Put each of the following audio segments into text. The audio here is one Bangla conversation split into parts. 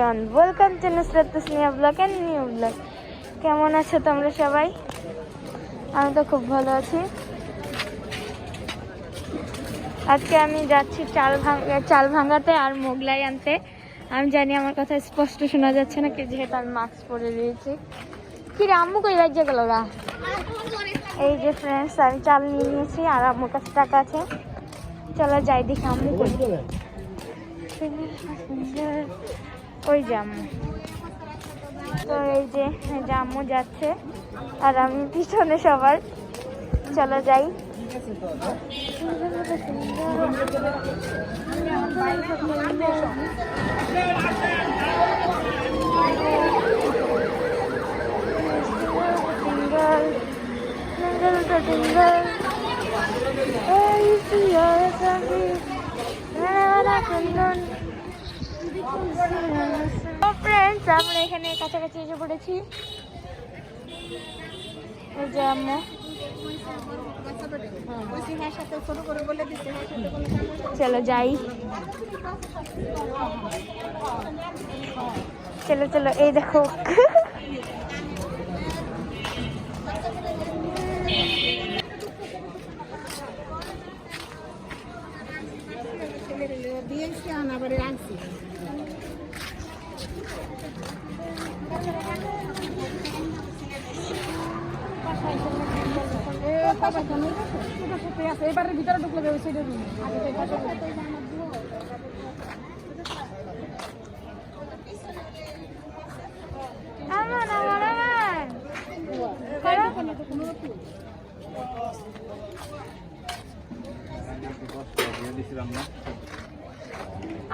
Everyone, welcome to Nusrat Tasnia vlog and new vlog. কেমন আছো তোমরা সবাই? আমি তো খুব ভালো আছি। আজকে আমি যাচ্ছি চাল ভাঙাতে আর মোগলাই আনতে। আমি জানি আমার কথা স্পষ্ট শোনা যাচ্ছে না, কি যেহেতু আমি মাস্ক পরে রয়েছি। কি রে আম্মু কই রাজ্য গেল গা? এই যে ফ্রেন্ডস, আমি চাল নিয়ে নিয়েছি আর আম্মুর কাছে টাকা আছে। চলো যাই দেখি আম্মু কই। ওই যে আম্মু, তো এই যে আম্মু যাচ্ছে আর আমি পিছনে সবার। চলো যাই। ফ্রেন্ডস, আমরা এখানে কাছাকাছি এসে পড়েছি। এই যে আম্মু, চলো যাই। চলো চলো, এই দেখো এবারে ভিতরে ঢুকলে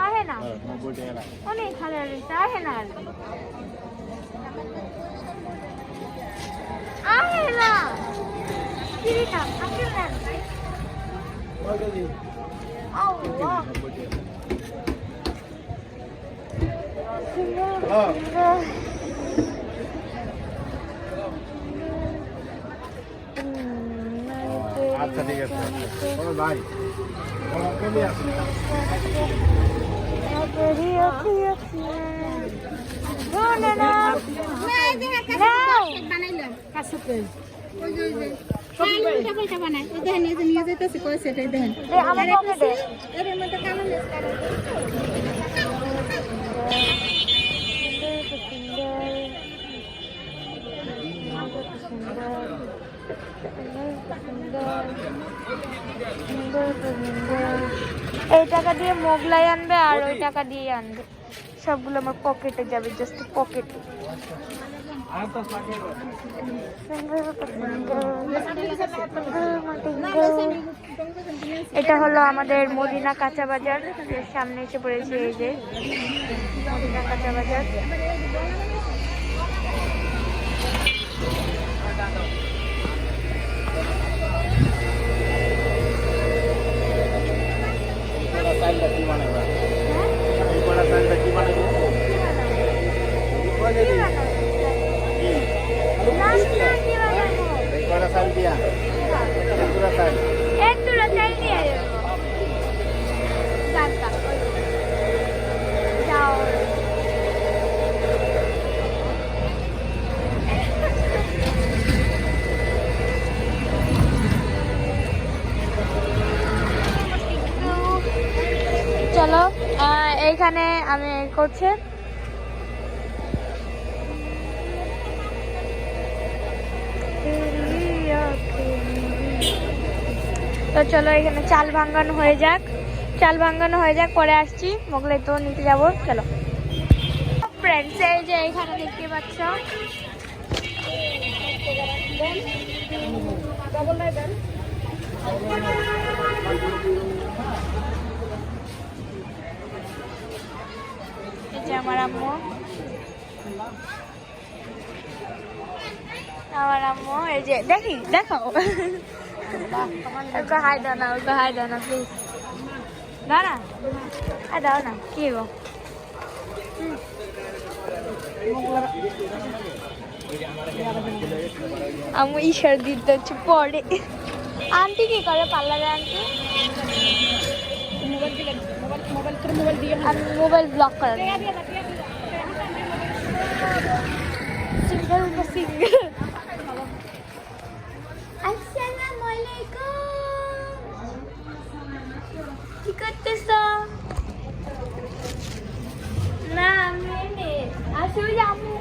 আহে না, অনেক ভালো লাগছে। আহে না, আহে না, কিরিটাম আসলে না। আল্লাহ, আচ্ছা ঠিক আছে ভাই, এই টাকা দিয়ে মোগলাই আনবে আর ওই টাকা দিয়ে আনবে। সবগুলো আমার পকেটে যাবে, জাস্ট পকেটে। এটা হলো আমাদের মদিনা কাঁচা বাজার, সামনে এসে পড়েছে। এই যে মদিনা কাঁচা বাজার। চলো, এইখানে আমি করছে। তো চলো, এখানে চাল ভাঙানো হয়ে যাক, পরে আসছি। মোগলাই তো নিতে যাবো। চলো ফ্রেন্ডস, এই যে এখানে দেখতে পাচ্ছ এই যে আমার আম্মু, এই যে দেখো হাই দাও না, প্লিজ দাও না, দাও না। কি গো আম্মু ঈশ্বর দিতে হচ্ছে পরে। আন্টি কি করে পার্লারে? আন্টি মোবাইল ব্লক করে আসসালামু আলাইকুম। কি করতেছ? না আমি আসলে আম্মু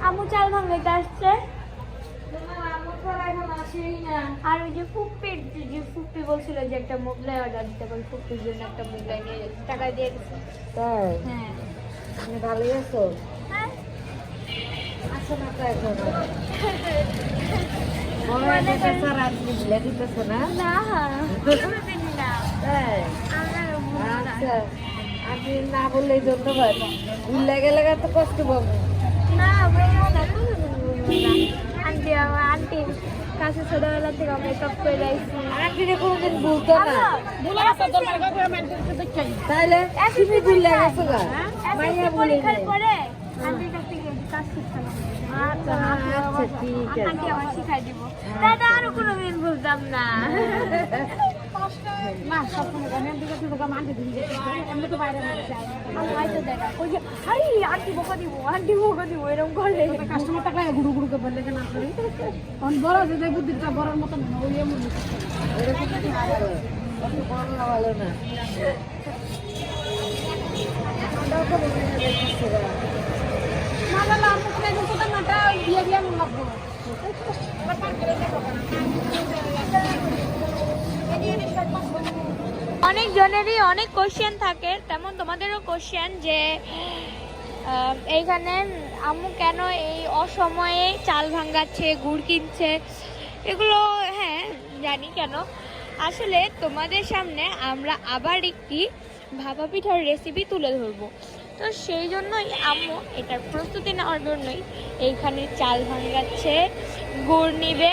আম্মু চাল ভাঙাইতে আসছে। আর ওই যে ফুপ্পির যে ফুপ্পি বলছিল যে একটা মোগলাই অর্ডার দিতে পারি, ফুপ্পির জন্য একটা মোগলাই নিয়ে যাচ্ছে, টাকা দিয়ে দিচ্ছে। তাই হ্যাঁ তুমি ভালোই আছো? হ্যাঁ আছো না তো এখন? মনে হয় যে স্যার আপনি দিলে দিতেছে না? না কোনোদিন না। তাই আমার আচ্ছা, আপনি না বললেই ধন্যবাদ। ভুলে গেলে তো কষ্ট পাবো। না বলবো না, কোনোদিন বলবো না। আন্টি আমার আন্টির কাছে ছোটবেলা থেকে মেকআপ করে রাখছি। আন্টিরে কোনোদিন ভুলতো না। তাইলে এখন তুমি ভুলে গেছো গা? মাইয়া বলি পরীক্ষার পরে আন্টির কাছ থেকে কাজ শিখতাম। আচ্ছা আচ্ছা ঠিক আছে। আন্টি আমার শিখাই দিব। দাদা আরো কোনোদিন বলতাম না। না সবসময় গানের দিকে তুই দোকান আনতে দিবি এমনি তো বাইরে যায় আমি হয়তো দেখা ওই যে হাই আন্টি বকা দিব এরকম করে। কাস্টমার টাকা গুড়ু গুড়ু করে বললে না করি তখন বড় যে বুদ্ধিটা বড়র মতন না ওই এমন এরকম কি ভালো অত বড় না ভালো না মালা আমি কোনে তো নাটা দিয়ে দিয়ে মন লাগবো অনেক জনেরই অনেক কোশ্চেন থাকে, তেমন তোমাদেরও কোশ্চেন যে এইখানে আম্মু কেন এই অসময়ে চাল ভাঙাচ্ছে, গুড় কিনছে, এগুলো হ্যাঁ জানি কেন। আসলে তোমাদের সামনে আমরা আবার একটি ভাপা পিঠার রেসিপি তুলে ধরবো, তো সেই জন্যই আম্মু এটার প্রস্তুতি নেওয়ার জন্যই এইখানে চাল ভাঙাচ্ছে, গুড় নিবে।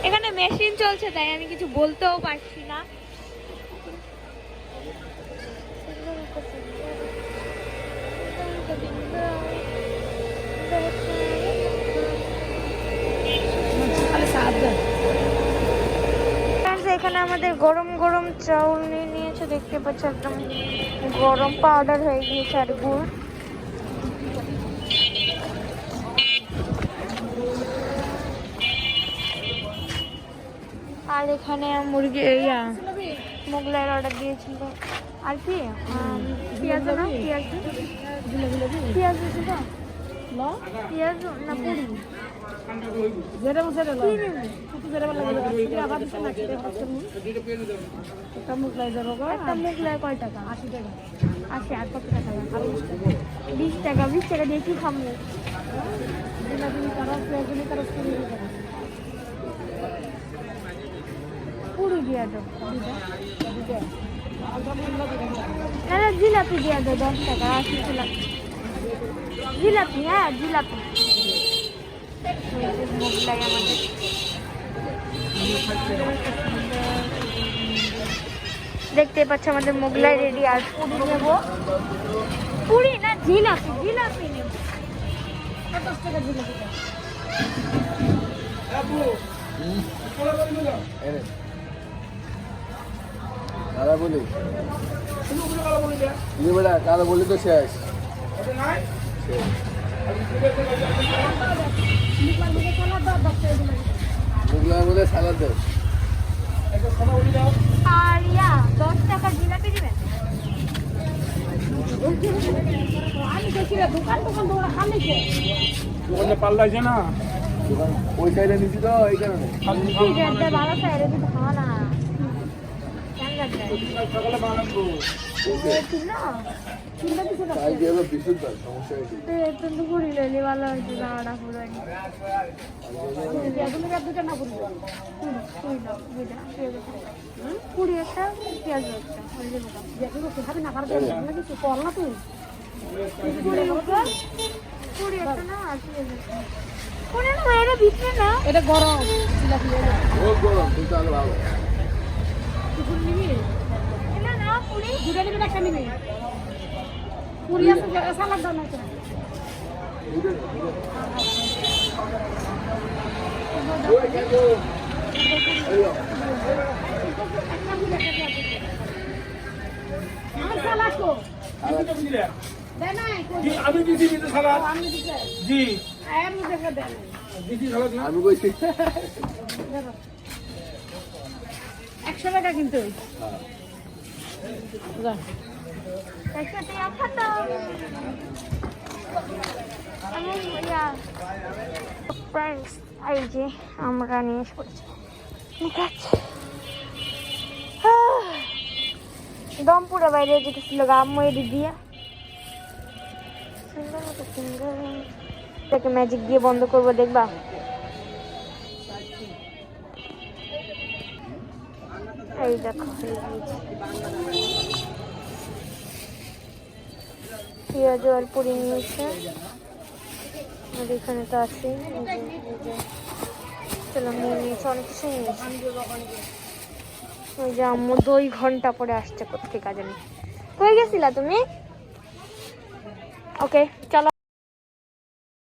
এখানে মেশিন চলছে তাই আমি কিছু বলতেও পারছি না। এখানে আমাদের গরম গরম চাউল নিয়ে নিয়েছে, দেখতে পাচ্ছ একদম গরম পাউডার হয়ে গিয়েছে আর গুড়। আর এখানে মুরগি মোগলাইয়ের অর্ডার দিয়েছিল। আর কি পেঁয়াজ না পেঁয়াজ পেঁয়াজ দিয়েছিল পেঁয়াজ না পুরি যেটা মশলা কি নেবে? যেটা লাগে আবার দিতে না খেতে পারছেন একটা মুখলাই দেবো একটা মোগলাই কয় টাকা? 80 টাকা 80 আর কত টাকা লাগে? 20 টাকা। 20 টাকা দিয়ে কি খাবো? পুরি দিয়ে দাও। না না জিলাপি দিয়ে দাও 10 টাকা। 80 জিলাপি জিলাপি হ্যাঁ জিলাপি। মোগলাই আমাদের দেখতে পাচ্ছ আমাদের মোগলাই রেডি। আর পুরি নেবো, পুরি না জিলাপি, জিলাপি নেবো। 10 টাকা জিলাপি কালা বলি বেটা কালা বলি তো শেষ মুগলার মধ্যে সালাদ দেয় আর 10 টাকা জিলাপি দিবেন। আমি দেখি দোকান তোমরা খালি ওখানে পাল্লাইছে না দোকান ওই সাইডে নিচ্ছি তো এই কারণে ভালো সাইড দিতে খাওয়া না সকালে বানাবো তাই দিয়ে হলো বিশুদ্ধ সমস্যা হয়েছে পুরি লইলে ভালো হয়েছে। যাওয়াটা পুরো পুরি একটা পেঁয়াজ একটা খাবি না কিছু কর না তুই পুরি একটা না আর পেঁয়াজ একটা। পুরি না এটা ভিতরে না, এটা গরম জিলাপি বহুত গরম কিন্তু আলো ভালো এটা না পুরি দুটো নিবি একটা নিবি পুরি আছে সালাদ দাও না আমার সালাদ তো আমি দিছি দেয় নাই আমি দিছি সালাদ আমি দিতে জি আয়ার মধ্যে দেন দিদি ভালো না আমি কইছি 100 টাকা কিন্তু যা একসাথে খাতাম আমি ফ্রেন্ডস এই যে আমরা নিয়ে এসে পড়েছি দম পুরো বাইরে যেতেছিল আম্মু এদিক দিয়ে সুন্দর মতো সুন্দর এটাকে ম্যাজিক দিয়ে বন্ধ করবো দেখবা এই দেখো পেঁয়াজ আর পুরি নিয়েছে আর এখানে তো আছে চলো নিয়ে নিয়েছে অনেক কিছু নিয়েছে ওই যে আম্মু 2 ঘন্টা পরে আসছে কোথেকে কাজে নেই হয়ে গেছিলা তুমি ওকে চলো